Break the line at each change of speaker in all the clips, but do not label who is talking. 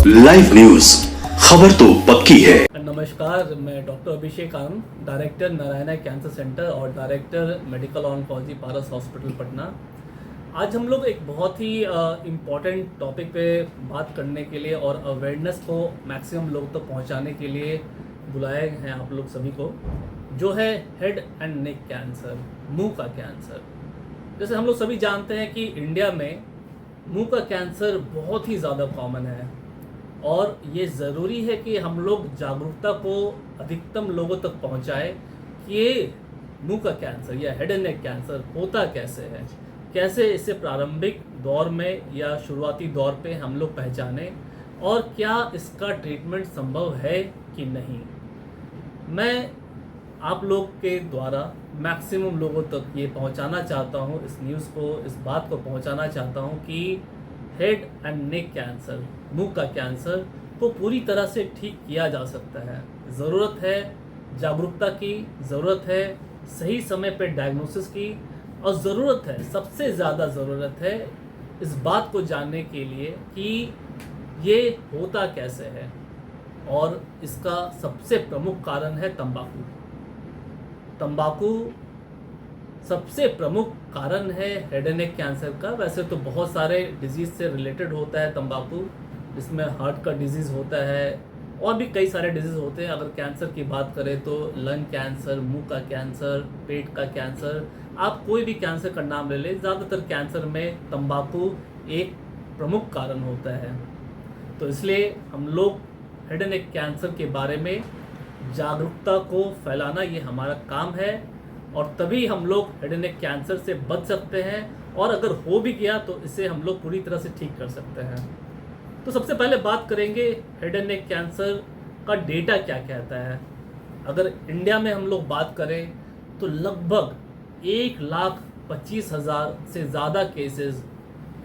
Live news, खबर तो पक्की है।
नमस्कार, मैं doctor Abhishek Anand, director Narayana cancer centre और डायरेक्टर मेडिकल ऑन्कोलॉजी पारस हॉस्पिटल पटना। आज हम लोग एक बहुत ही इम्पॉर्टेंट टॉपिक पे बात करने के लिए और अवेयरनेस को मैक्सिमम लोग तक पहुंचाने के लिए बुलाए हैं आप लोग सभी को, जो है हेड एंड नेक कैंसर, मुंह का कैंसर। जैसे हम लोग सभी जानते हैं कि इंडिया में मुंह का कैंसर बहुत ही ज़्यादा कॉमन है और ये ज़रूरी है कि हम लोग जागरूकता को अधिकतम लोगों तक पहुंचाएं कि ये मुंह का कैंसर या हेड एंड नेक कैंसर होता कैसे है, कैसे इसे प्रारंभिक दौर में या शुरुआती दौर पे हम लोग पहचानें और क्या इसका ट्रीटमेंट संभव है कि नहीं। मैं आप लोग के द्वारा मैक्सिमम लोगों तक ये पहुंचाना चाहता हूं, इस न्यूज़ को, इस बात को पहुंचाना चाहता हूं कि हेड एंड नेक कैंसर, मुंह का कैंसर को पूरी तरह से ठीक किया जा सकता है। ज़रूरत है जागरूकता की, ज़रूरत है सही समय पे डायग्नोसिस की और ज़रूरत है, सबसे ज़्यादा ज़रूरत है इस बात को जानने के लिए कि ये होता कैसे है। और इसका सबसे प्रमुख कारण है तंबाकू। तंबाकू सबसे प्रमुख कारण है हेड एंड नेक कैंसर का। वैसे तो बहुत सारे डिजीज़ से रिलेटेड होता है तंबाकू, इसमें हार्ट का डिजीज़ होता है और भी कई सारे डिजीज़ होते हैं। अगर कैंसर की बात करें तो लंग कैंसर, मुंह का कैंसर, पेट का कैंसर, आप कोई भी कैंसर का नाम ले लें, ज़्यादातर कैंसर में तंबाकू एक प्रमुख कारण होता है। तो इसलिए हम लोग हेड एंड नेक कैंसर के बारे में जागरूकता को फैलाना ये हमारा काम है और तभी हम लोग हेड एंड नेक कैंसर से बच सकते हैं और अगर हो भी गया तो इसे हम लोग पूरी तरह से ठीक कर सकते हैं। तो सबसे पहले बात करेंगे हेड एंड नेक कैंसर का डेटा क्या कहता है। अगर इंडिया में हम लोग बात करें तो लगभग 1,25,000 से ज़्यादा cases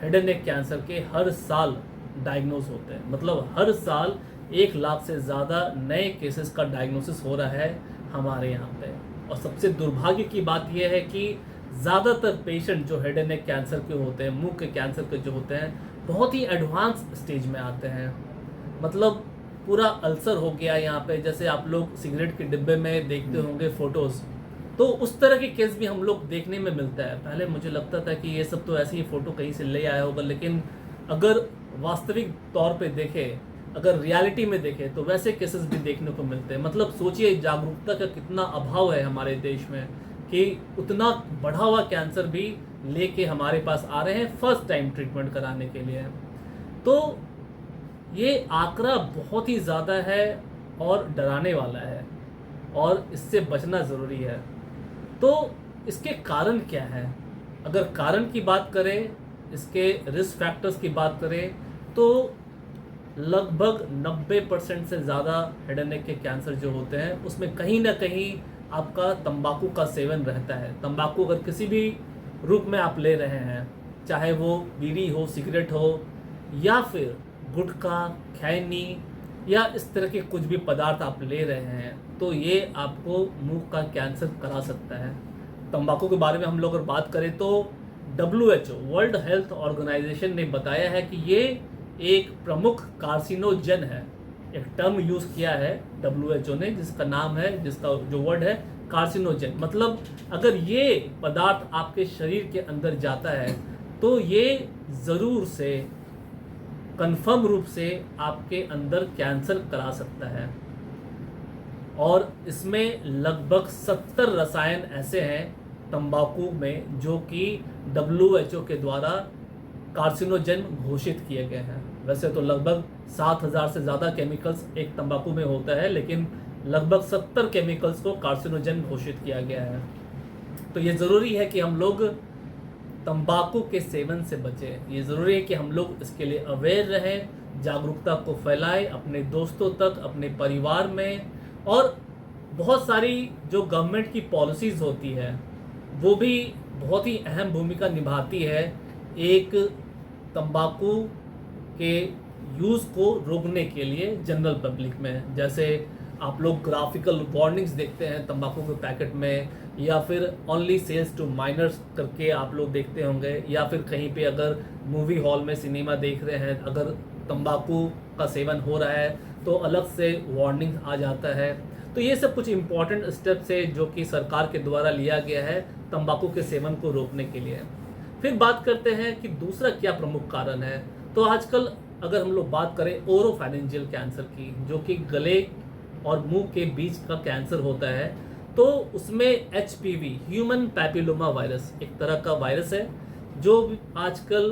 head and neck cancer के हर साल डायग्नोज होते हैं। मतलब हर साल 1 लाख से ज़्यादा नए केसेस का डायग्नोसिस हो रहा है हमारे यहाँ पे। और सबसे दुर्भाग्य की बात यह है कि ज़्यादातर पेशेंट जो हेड एंड नेक कैंसर के होते हैं, मुंह के कैंसर के जो होते हैं, बहुत ही एडवांस स्टेज में आते हैं। मतलब पूरा अल्सर हो गया यहाँ पे, जैसे आप लोग सिगरेट के डिब्बे में देखते होंगे फ़ोटोज़, तो उस तरह के केस भी हम लोग देखने में मिलता है। पहले मुझे लगता था कि ये सब तो ऐसे ही फ़ोटो कहीं से ले आया होगा, लेकिन अगर वास्तविक तौर पे देखें, अगर रियलिटी में देखें तो वैसे केसेस भी देखने को मिलते हैं। मतलब सोचिए जागरूकता का कितना अभाव है हमारे देश में कि उतना बढ़ा हुआ कैंसर भी लेके हमारे पास आ रहे हैं फर्स्ट टाइम ट्रीटमेंट कराने के लिए। तो ये आंकड़ा बहुत ही ज़्यादा है और डराने वाला है और इससे बचना ज़रूरी है। तो इसके कारण क्या है? अगर कारण की बात करें, इसके रिस्क फैक्टर्स की बात करें तो लगभग 90% से ज़्यादा हेड एंड नेक के कैंसर जो होते हैं उसमें कहीं ना कहीं आपका तंबाकू का सेवन रहता है। तंबाकू अगर किसी भी रूप में आप ले रहे हैं, चाहे वो बीड़ी हो, सिगरेट हो या फिर गुटखा, खैनी या इस तरह के कुछ भी पदार्थ आप ले रहे हैं, तो ये आपको मुंह का कैंसर करा सकता है। तंबाकू के बारे में हम लोग अगर बात करें तो WHO, वर्ल्ड हेल्थ ऑर्गेनाइजेशन ने बताया है कि ये एक प्रमुख कार्सिनोजन है। एक टर्म यूज़ किया है WHO ने जिसका नाम है, जिसका जो वर्ड है कार्सिनोजन। मतलब अगर ये पदार्थ आपके शरीर के अंदर जाता है तो ये ज़रूर से, कंफर्म रूप से आपके अंदर कैंसर करा सकता है। और इसमें लगभग 70 रसायन ऐसे हैं तंबाकू में जो कि WHO के द्वारा कार्सिनोजन घोषित किए गए हैं। वैसे तो लगभग 7,000 से ज़्यादा केमिकल्स एक तंबाकू में होता है, लेकिन लगभग 70 केमिकल्स को कार्सिनोजन घोषित किया गया है। तो ये ज़रूरी है कि हम लोग तंबाकू के सेवन से बचें। ये ज़रूरी है कि हम लोग इसके लिए अवेयर रहें, जागरूकता को फैलाएं अपने दोस्तों तक, अपने परिवार में। और बहुत सारी जो गवर्नमेंट की पॉलिसीज़ होती है वो भी बहुत ही अहम भूमिका निभाती है एक तंबाकू के यूज़ को रोकने के लिए जनरल पब्लिक में। जैसे आप लोग ग्राफिकल वार्निंग्स देखते हैं तंबाकू के पैकेट में, या फिर ओनली सेल्स टू माइनर्स करके आप लोग देखते होंगे, या फिर कहीं पे अगर मूवी हॉल में सिनेमा देख रहे हैं, अगर तंबाकू का सेवन हो रहा है तो अलग से वार्निंग आ जाता है। तो ये सब कुछ इम्पॉर्टेंट स्टेप्स है जो कि सरकार के द्वारा लिया गया है तंबाकू के सेवन को रोकने के लिए। फिर बात करते हैं कि दूसरा क्या प्रमुख कारण है। तो आजकल अगर हम लोग बात करें ओरोफैरिंजियल कैंसर की, जो कि गले और मुंह के बीच का कैंसर होता है, तो उसमें HPV ह्यूमन पैपिलोमा वायरस एक तरह का वायरस है जो आजकल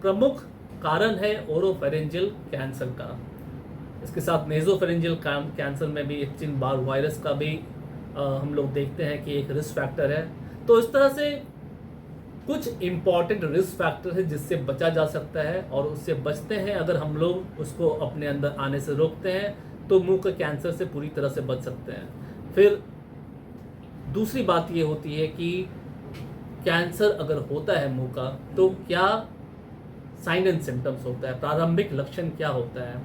प्रमुख कारण है ओरोफैरिंजियल कैंसर का। इसके साथ नेजोफैरिंजियल कैंसर में भी एप्स्टीन बार वायरस का भी हम लोग देखते हैं कि एक रिस्क फैक्टर है। तो इस तरह से कुछ इम्पॉर्टेंट रिस्क फैक्टर है जिससे बचा जा सकता है, और उससे बचते हैं अगर हम लोग उसको अपने अंदर आने से रोकते हैं तो मुंह के कैंसर से पूरी तरह से बच सकते हैं। फिर दूसरी बात ये होती है कि कैंसर अगर होता है मुंह का तो क्या साइन एंड सिम्टम्स होता है, प्रारंभिक लक्षण क्या होता है।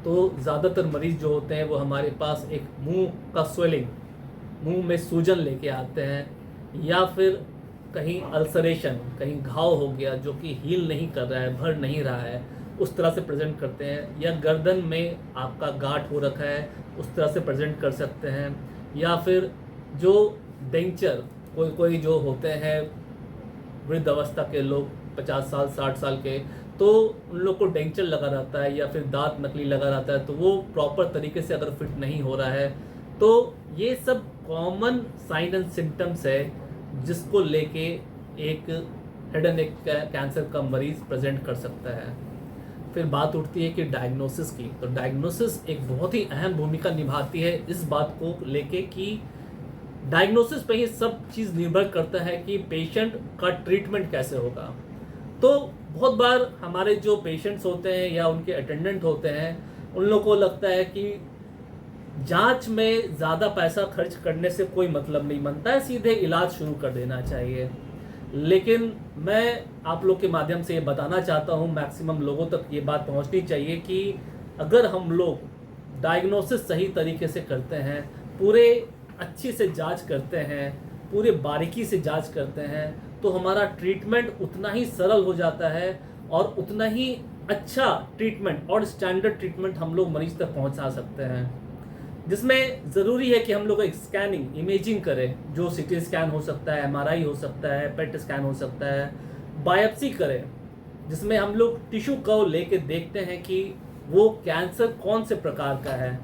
तो ज़्यादातर मरीज जो होते हैं वो हमारे पास एक मुंह का स्वेलिंग, मुंह में सूजन लेके आते हैं, या फिर कहीं अल्सरेशन, कहीं घाव हो गया जो कि हील नहीं कर रहा है, भर नहीं रहा है, उस तरह से प्रेजेंट करते हैं, या गर्दन में आपका गांठ हो रखा है उस तरह से प्रेजेंट कर सकते हैं, या फिर जो डेंचर कोई जो होते हैं वृद्ध अवस्था के लोग 50 साल 60 साल के, तो उन लोग को डेंचर लगा रहता है या फिर दांत नकली लगा रहता है, तो वो प्रॉपर तरीके से अगर फिट नहीं हो रहा है, तो ये सब कॉमन साइन एंड सिम्टम्स है जिसको लेके एक हेड एंड नेक कैंसर का मरीज प्रेजेंट कर सकता है। फिर बात उठती है कि डायग्नोसिस की। तो डायग्नोसिस एक बहुत ही अहम भूमिका निभाती है इस बात को लेके कि डायग्नोसिस पे ही सब चीज़ निर्भर करता है कि पेशेंट का ट्रीटमेंट कैसे होगा। तो बहुत बार हमारे जो पेशेंट्स होते हैं या उनके अटेंडेंट होते हैं, उन लोगों को लगता है कि जांच में ज़्यादा पैसा खर्च करने से कोई मतलब नहीं बनता है, सीधे इलाज शुरू कर देना चाहिए। लेकिन मैं आप लोग के माध्यम से ये बताना चाहता हूँ, मैक्सिमम लोगों तक ये बात पहुँचनी चाहिए कि अगर हम लोग डायग्नोसिस सही तरीके से करते हैं, पूरे अच्छी से जांच करते हैं, पूरे बारीकी से जांच करते हैं, तो हमारा ट्रीटमेंट उतना ही सरल हो जाता है और उतना ही अच्छा ट्रीटमेंट और स्टैंडर्ड ट्रीटमेंट हम लोग मरीज तक पहुंचा सकते हैं। जिसमें ज़रूरी है कि हम लोग एक स्कैनिंग, इमेजिंग करें, जो CT स्कैन हो सकता है, MRI हो सकता है, PET स्कैन हो सकता है, बायोप्सी करें, जिसमें हम लोग टिश्यू को लेके देखते हैं कि वो कैंसर कौन से प्रकार का है।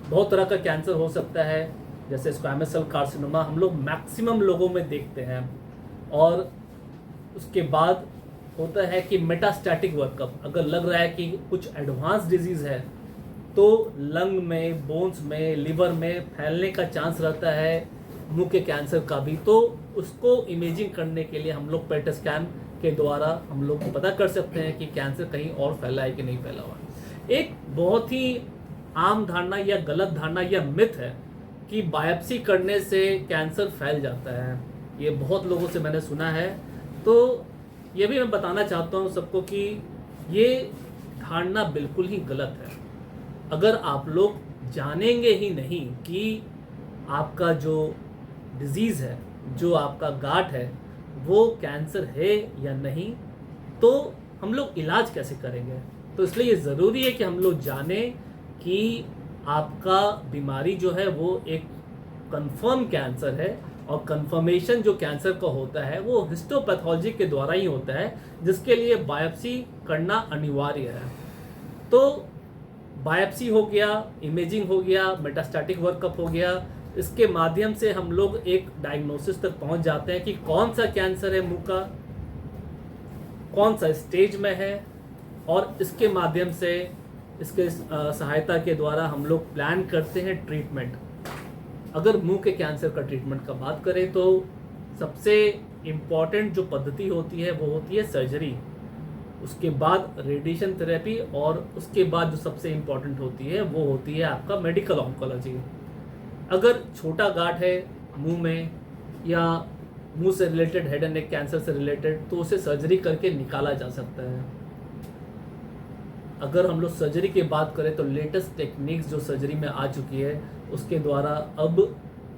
बहुत तरह का कैंसर हो सकता है, जैसे स्क्वैमस सेल कार्सिनोमा हम लोग मैक्सिमम लोगों में देखते हैं। और उसके बाद होता है कि मेटास्टैटिक वर्कअप, अगर लग रहा है कि कुछ एडवांस डिजीज़ है तो लंग में, बोन्स में, लिवर में फैलने का चांस रहता है मुंह के कैंसर का भी, तो उसको इमेजिंग करने के लिए हम लोग पेट स्कैन के द्वारा हम लोग पता कर सकते हैं कि कैंसर कहीं और फैला है कि नहीं फैला हुआ। एक बहुत ही आम धारणा या गलत धारणा या मिथ है कि बायोप्सी करने से कैंसर फैल जाता है, ये बहुत लोगों से मैंने सुना है। तो ये भी मैं बताना चाहता हूँ सबको कि ये धारणा बिल्कुल ही गलत है। अगर आप लोग जानेंगे ही नहीं कि आपका जो डिजीज़ है, जो आपका गांठ है, वो कैंसर है या नहीं, तो हम लोग इलाज कैसे करेंगे। तो इसलिए ये ज़रूरी है कि हम लोग जानें कि आपका बीमारी जो है वो एक कंफर्म कैंसर है, और कंफर्मेशन जो कैंसर का होता है वो हिस्टोपैथोलॉजी के द्वारा ही होता है, जिसके लिए बायोप्सी करना अनिवार्य है। तो बायोप्सी हो गया, इमेजिंग हो गया, मेटास्टैटिक वर्कअप हो गया, इसके माध्यम से हम लोग एक डायग्नोसिस तक पहुंच जाते हैं कि कौन सा कैंसर है मुंह का, कौन सा स्टेज में है, और इसके माध्यम से, इसके सहायता के द्वारा हम लोग प्लान करते हैं ट्रीटमेंट। अगर मुंह के कैंसर का ट्रीटमेंट का बात करें तो सबसे इम्पॉर्टेंट जो पद्धति होती है वो होती है सर्जरी, उसके बाद रेडिएशन थेरेपी, और उसके बाद जो सबसे इम्पॉर्टेंट होती है वो होती है आपका मेडिकल ऑन्कोलॉजी। अगर छोटा गांठ है मुंह में या मुंह से related, head and neck cancer से रिलेटेड, तो उसे सर्जरी करके निकाला जा सकता है। अगर हम लोग सर्जरी की बात करें तो लेटेस्ट टेक्निक्स जो सर्जरी में आ चुकी है, उसके द्वारा अब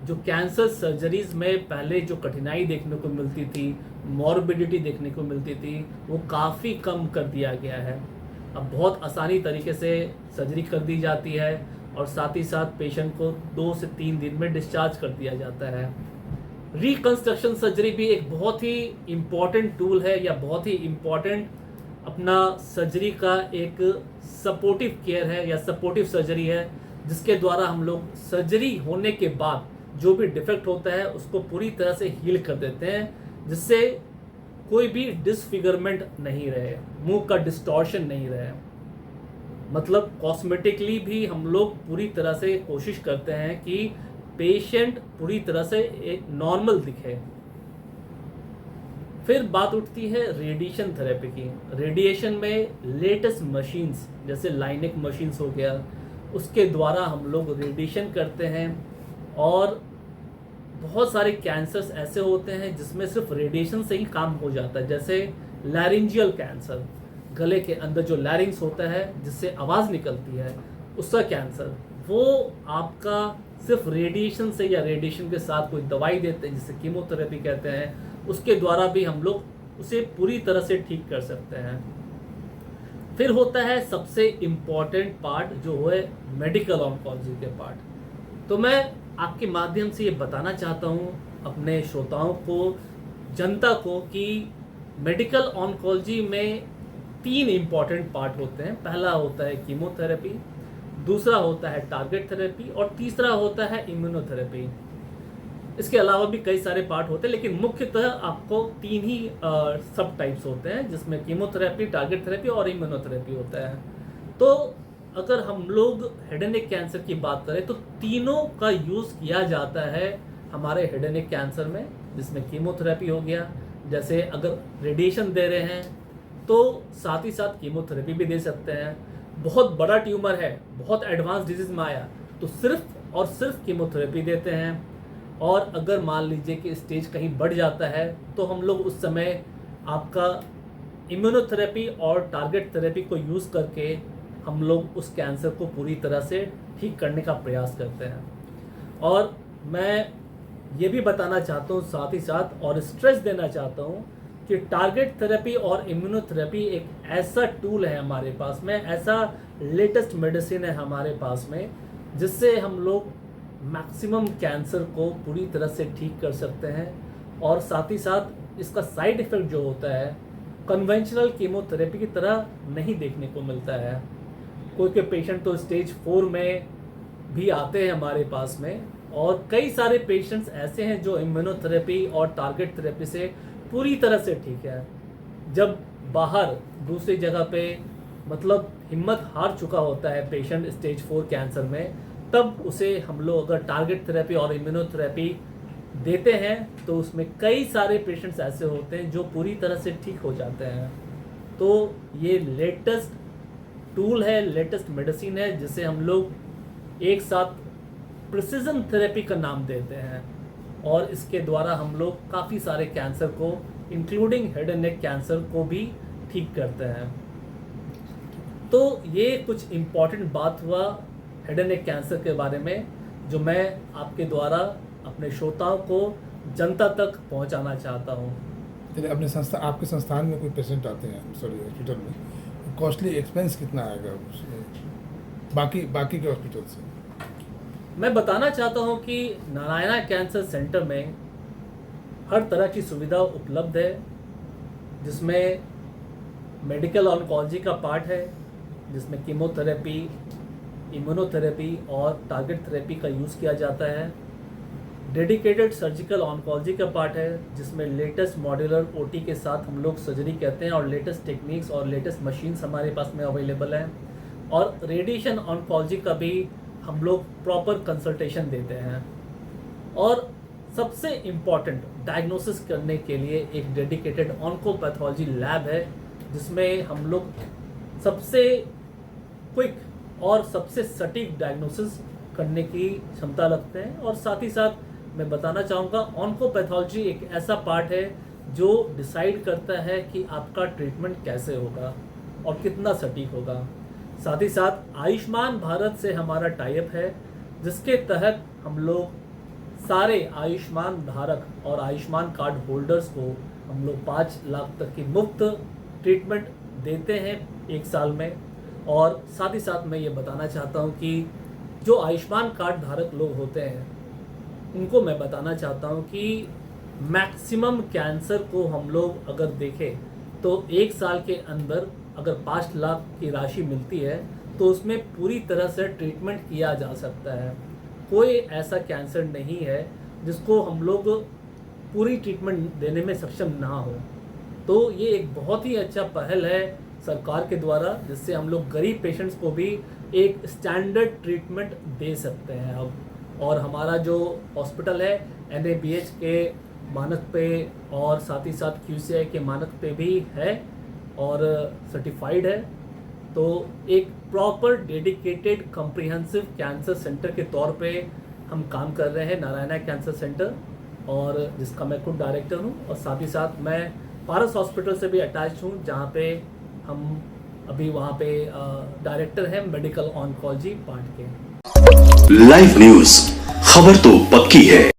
जो कैंसर सर्जरीज में पहले जो कठिनाई देखने को मिलती थी, मॉर्बिडिटी देखने को मिलती थी, वो काफ़ी कम कर दिया गया है। अब बहुत आसानी तरीके से सर्जरी कर दी जाती है और साथ ही साथ पेशेंट को 2 से 3 दिन में डिस्चार्ज कर दिया जाता है। रिकंस्ट्रक्शन सर्जरी भी एक बहुत ही इम्पॉर्टेंट टूल है या बहुत ही इम्पॉर्टेंट अपना सर्जरी का एक सपोर्टिव केयर है या सपोर्टिव सर्जरी है, जिसके द्वारा हम लोग सर्जरी होने के बाद जो भी डिफेक्ट होता है उसको पूरी तरह से हील कर देते हैं, जिससे कोई भी डिसफिगरमेंट नहीं रहे, मुंह का डिस्टॉर्शन नहीं रहे। मतलब कॉस्मेटिकली भी हम लोग पूरी तरह से कोशिश करते हैं कि पेशेंट पूरी तरह से एक नॉर्मल दिखे। फिर बात उठती है रेडिएशन थेरेपी की। रेडिएशन में लेटेस्ट मशीन्स जैसे लाइनेक मशीन्स हो गया, उसके द्वारा हम लोग रेडिएशन करते हैं और बहुत सारे कैंसर्स ऐसे होते हैं जिसमें सिर्फ रेडिएशन से ही काम हो जाता है। जैसे लैरिंजियल कैंसर, गले के अंदर जो लैरिंग्स होता है जिससे आवाज़ निकलती है, उसका कैंसर, वो आपका सिर्फ रेडिएशन से या रेडिएशन के साथ कोई दवाई देते हैं जिसे कीमोथेरेपी कहते हैं, उसके द्वारा भी हम लोग उसे पूरी तरह से ठीक कर सकते हैं। फिर होता है सबसे इम्पॉर्टेंट पार्ट जो है मेडिकल ऑन्कोलॉजी के पार्ट। तो मैं आपके माध्यम से ये बताना चाहता हूँ अपने श्रोताओं को, जनता को, कि मेडिकल ऑन्कोलॉजी में 3 इम्पॉर्टेंट पार्ट होते हैं। पहला होता है कीमोथेरेपी, दूसरा होता है टारगेट थेरेपी और तीसरा होता है इम्यूनोथेरेपी। इसके अलावा भी कई सारे पार्ट होते हैं, लेकिन मुख्यतः आपको 3 ही सब टाइप्स होते हैं, जिसमें कीमोथेरेपी, टारगेट थेरेपी और इम्यूनोथेरेपी होता है। तो अगर हम लोग हेड एंड नेक कैंसर की बात करें तो तीनों का यूज़ किया जाता है हमारे हेड एंड नेक कैंसर में, जिसमें कीमोथेरेपी हो गया, जैसे अगर रेडिएशन दे रहे हैं तो साथ ही साथ कीमोथेरेपी भी दे सकते हैं। बहुत बड़ा ट्यूमर है, बहुत एडवांस डिजीज में आया तो सिर्फ और सिर्फ कीमोथेरेपी देते हैं। और अगर मान लीजिए कि स्टेज कहीं बढ़ जाता है तो हम लोग उस समय आपका इम्यूनोथेरेपी और टारगेट थेरेपी को यूज़ करके हम लोग उस कैंसर को पूरी तरह से ठीक करने का प्रयास करते हैं। और मैं ये भी बताना चाहता हूँ साथ ही साथ और स्ट्रेस देना चाहता हूँ कि टारगेट थेरेपी और इम्यूनोथेरेपी एक ऐसा टूल है हमारे पास में, ऐसा लेटेस्ट मेडिसिन है हमारे पास में, जिससे हम लोग मैक्सिमम कैंसर को पूरी तरह से ठीक कर सकते हैं। और साथ ही साथ इसका साइड इफ़ेक्ट जो होता है कन्वेंशनल कीमोथेरेपी की तरह नहीं देखने को मिलता है। कोई के पेशेंट तो स्टेज 4 में भी आते हैं हमारे पास में, और कई सारे पेशेंट्स ऐसे हैं जो इम्यूनोथेरेपी और टारगेट थेरेपी से पूरी तरह से ठीक है। जब बाहर दूसरी जगह पे मतलब हिम्मत हार चुका होता है पेशेंट स्टेज 4 कैंसर में, तब उसे हम लोग अगर टारगेट थेरेपी और इम्यूनोथेरेपी देते हैं तो उसमें कई सारे पेशेंट्स ऐसे होते हैं जो पूरी तरह से ठीक हो जाते हैं। तो ये लेटेस्ट टूल है, लेटेस्ट मेडिसिन है, जिसे हम लोग एक साथ प्रिसिजन थेरेपी का नाम देते हैं, और इसके द्वारा हम लोग काफ़ी सारे कैंसर को including head and neck cancer को भी ठीक करते हैं। तो ये कुछ इम्पॉर्टेंट बात हुआ हेड एंड नेक कैंसर के बारे में, जो मैं आपके द्वारा अपने श्रोताओं को, जनता तक पहुंचाना चाहता हूं।
चलिए, अपने आपके संस्थान में कोई पेशेंट आते हैं हॉस्पिटल में, कॉस्टली एक्सपेंस कितना आएगा बाकी के हॉस्पिटल से?
मैं बताना चाहता हूं कि नारायणा कैंसर सेंटर में हर तरह की सुविधा उपलब्ध है, जिसमें मेडिकल ऑन्कोलॉजी का पार्ट है, जिसमें कीमोथेरेपी, इम्यूनोथेरेपी और टारगेट थेरेपी का यूज़ किया जाता है। डेडिकेटेड सर्जिकल ऑन्कोलॉजी का पार्ट है, जिसमें लेटेस्ट मॉड्यूलर ओटी के साथ हम लोग सर्जरी कहते हैं, और लेटेस्ट टेक्निक्स और लेटेस्ट मशीन्स हमारे पास में अवेलेबल हैं। और रेडिएशन ऑन्कोलॉजी का भी हम लोग प्रॉपर कंसल्टेशन देते हैं। और सबसे इम्पॉर्टेंट, डायग्नोसिस करने के लिए एक डेडिकेटेड ऑन्कोपैथोलॉजी लैब है, जिसमें हम लोग सबसे क्विक और सबसे सटीक डायग्नोसिस करने की क्षमता रखते हैं। और साथ ही साथ मैं बताना चाहूँगा, ऑन्कोपैथोलॉजी एक ऐसा पार्ट है जो डिसाइड करता है कि आपका ट्रीटमेंट कैसे होगा और कितना सटीक होगा। साथ ही साथ आयुष्मान भारत से हमारा टाइप है, जिसके तहत हम लोग सारे आयुष्मान धारक और आयुष्मान कार्ड होल्डर्स को हम लोग 5 लाख तक की मुफ्त ट्रीटमेंट देते हैं एक साल में। और साथ ही साथ मैं ये बताना चाहता हूँ कि जो आयुष्मान कार्ड धारक लोग होते हैं उनको मैं बताना चाहता हूँ कि मैक्सिमम कैंसर को हम लोग अगर देखें तो एक साल के अंदर अगर 5 लाख की राशि मिलती है तो उसमें पूरी तरह से ट्रीटमेंट किया जा सकता है। कोई ऐसा कैंसर नहीं है जिसको हम लोग पूरी ट्रीटमेंट देने में सक्षम ना हो। तो ये एक बहुत ही अच्छा पहल है सरकार के द्वारा, जिससे हम लोग गरीब पेशेंट्स को भी एक स्टैंडर्ड ट्रीटमेंट दे सकते हैं अब। और हमारा जो हॉस्पिटल है NABH के मानक पे और साथ ही साथ QCI के मानक पे भी है और सर्टिफाइड है। तो एक proper dedicated comprehensive cancer centre के तौर पे हम काम कर रहे हैं, नारायणा कैंसर सेंटर, और जिसका मैं खुद डायरेक्टर हूँ। और साथ ही साथ मैं पारस हॉस्पिटल से भी अटैच हूँ, जहाँ पे हम अभी वहाँ पे डायरेक्टर हैं मेडिकल ऑन्कोलॉजी पार्ट के।
लाइव न्यूज, खबर तो पक्की है।